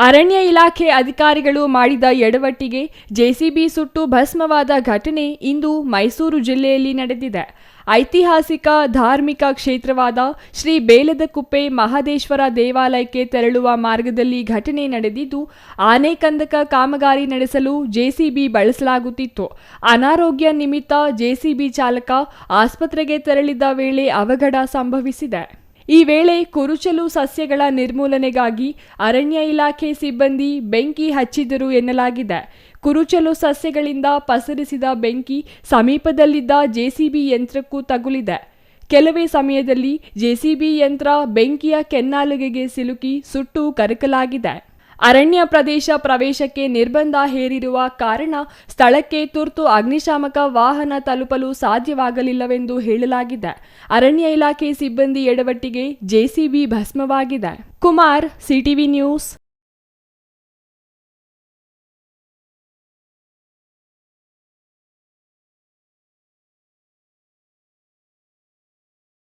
ಅರಣ್ಯ ಇಲಾಖೆ ಅಧಿಕಾರಿಗಳು ಮಾಡಿದ ಎಡವಟ್ಟಿಗೆ ಜೆಸಿಬಿ ಸುಟ್ಟು ಭಸ್ಮವಾದ ಘಟನೆ ಇಂದು ಮೈಸೂರು ಜಿಲ್ಲೆಯಲ್ಲಿ ನಡೆದಿದೆ. ಐತಿಹಾಸಿಕ ಧಾರ್ಮಿಕ ಕ್ಷೇತ್ರವಾದ ಶ್ರೀ ಬೇಲದಕುಪ್ಪೆ ಮಹದೇಶ್ವರ ದೇವಾಲಯಕ್ಕೆ ತೆರಳುವ ಮಾರ್ಗದಲ್ಲಿ ಘಟನೆ ನಡೆದಿದ್ದು, ಆನೆಕಂದಕ ಕಾಮಗಾರಿ ನಡೆಸಲು ಜೆಸಿಬಿ ಬಳಸಲಾಗುತ್ತಿತ್ತು. ಅನಾರೋಗ್ಯ ನಿಮಿತ್ತ ಜೆಸಿಬಿ ಚಾಲಕ ಆಸ್ಪತ್ರೆಗೆ ತೆರಳಿದ್ದ ವೇಳೆ ಅವಘಡ ಸಂಭವಿಸಿದೆ. ಈ ವೇಳೆ ಕುರುಚಲು ಸಸ್ಯಗಳ ನಿರ್ಮೂಲನೆಗಾಗಿ ಅರಣ್ಯ ಇಲಾಖೆ ಸಿಬ್ಬಂದಿ ಬೆಂಕಿ ಹಚ್ಚಿದರು ಎನ್ನಲಾಗಿದೆ. ಕುರುಚಲು ಸಸ್ಯಗಳಿಂದ ಪಸರಿಸಿದ ಬೆಂಕಿ ಸಮೀಪದಲ್ಲಿದ್ದ ಜೆಸಿಬಿ ಯಂತ್ರಕ್ಕೂ ತಗುಲಿದೆ. ಕೆಲವೇ ಸಮಯದಲ್ಲಿ ಜೆಸಿಬಿ ಯಂತ್ರ ಬೆಂಕಿಯ ಕೆನ್ನಾಲಿಗೆಗೆ ಸಿಲುಕಿ ಸುಟ್ಟು ಕರಕಲಾಗಿದೆ. ಅರಣ್ಯ ಪ್ರದೇಶ ಪ್ರವೇಶಕ್ಕೆ ನಿರ್ಬಂಧ ಹೇರಿರುವ ಕಾರಣ ಸ್ಥಳಕ್ಕೆ ತುರ್ತು ಅಗ್ನಿಶಾಮಕ ವಾಹನ ತಲುಪಲು ಸಾಧ್ಯವಾಗಲಿಲ್ಲವೆಂದು ಹೇಳಲಾಗಿದೆ. ಅರಣ್ಯ ಇಲಾಖೆ ಸಿಬ್ಬಂದಿ ಎಡವಟ್ಟಿಗೆ ಜೆಸಿಬಿ ಭಸ್ಮವಾಗಿದೆ. Kumar, CTV news.